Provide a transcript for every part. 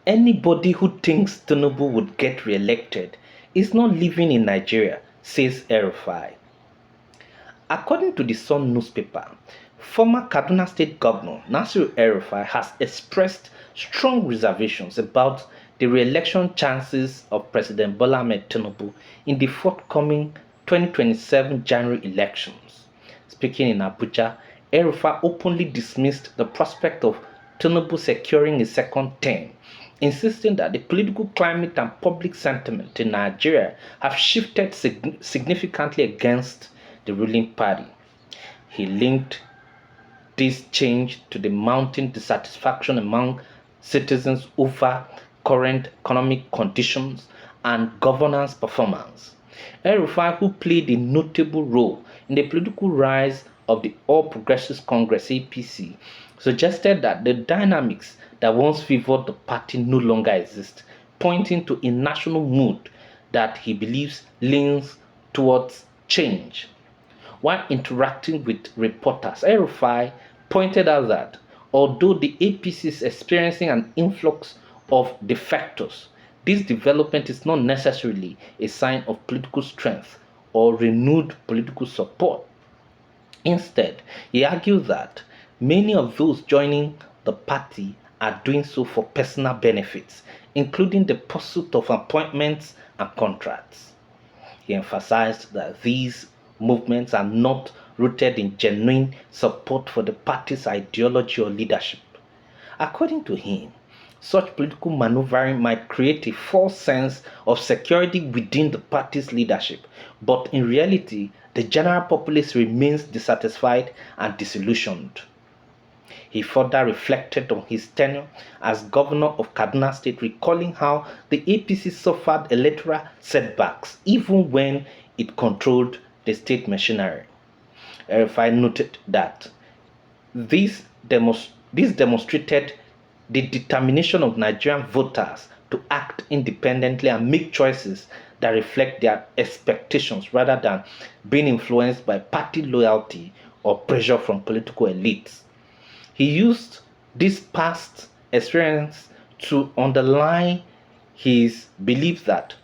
Anybody who thinks Tinubu would get re-elected is not living in Nigeria, says El-Rufai. According to the Sun newspaper, former Kaduna State Governor Nasir El-Rufai has expressed strong reservations about the re-election chances of President Bola Ahmed Tinubu in the forthcoming 2027 January elections. Speaking in Abuja, El-Rufai openly dismissed the prospect of Tinubu securing a second term, insisting that the political climate and public sentiment in Nigeria have shifted significantly against the ruling party. He linked this change to the mounting dissatisfaction among citizens over current economic conditions and governance performance. El-Rufai, who played a notable role in the political rise of the All Progressives Congress (APC), suggested that the dynamics that once favored the party no longer exist, pointing to a national mood that he believes leans towards change. While interacting with reporters, El-Rufai pointed out that although the APC is experiencing an influx of defectors, this development is not necessarily a sign of political strength or renewed political support. Instead, he argued that many of those joining the party are doing so for personal benefits, including the pursuit of appointments and contracts. He emphasized that these movements are not rooted in genuine support for the party's ideology or leadership. According to him, such political maneuvering might create a false sense of security within the party's leadership, but in reality, the general populace remains dissatisfied and disillusioned. He further reflected on his tenure as governor of Kaduna State, recalling how the APC suffered electoral setbacks even when it controlled the state machinery. El-Rufai noted that this, this demonstrated the determination of Nigerian voters to act independently and make choices that reflect their expectations rather than being influenced by party loyalty or pressure from political elites. He used this past experience to underline his belief that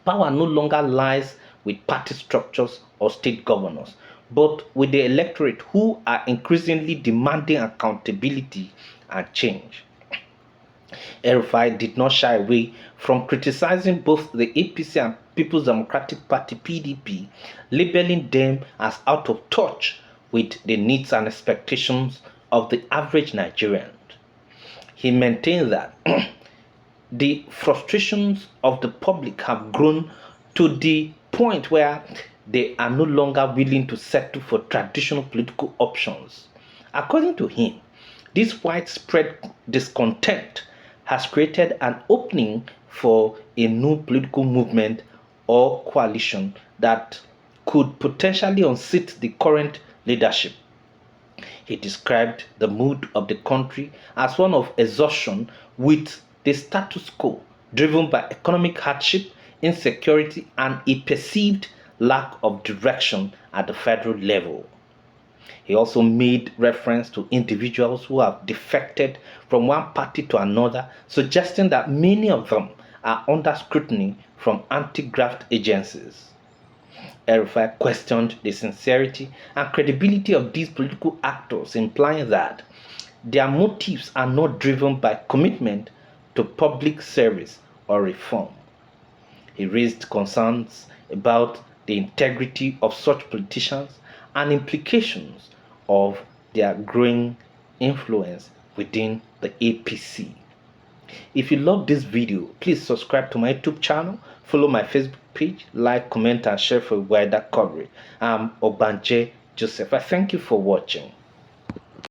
power no longer lies with party structures or state governors, but with the electorate who are increasingly demanding accountability and change. El-Rufai did not shy away from criticizing both the APC and People's Democratic Party (PDP), labeling them as out of touch with the needs and expectations of the average Nigerian. He maintained that the frustrations of the public have grown to the point where they are no longer willing to settle for traditional political options. According to him, this widespread discontent has created an opening for a new political movement or coalition that could potentially unseat the current leadership. He described the mood of the country as one of exhaustion with the status quo, driven by economic hardship, insecurity, and a perceived lack of direction at the federal level. He also made reference to individuals who have defected from one party to another, suggesting that many of them are under scrutiny from anti-graft agencies. El-Rufai questioned the sincerity and credibility of these political actors, implying that their motives are not driven by commitment to public service or reform. He raised concerns about the integrity of such politicians and implications of their growing influence within the APC. If you love this video, please subscribe to my YouTube channel, follow my Facebook page, like, comment, and share for wider coverage. I'm Ogbanje Joseph. I thank you for watching.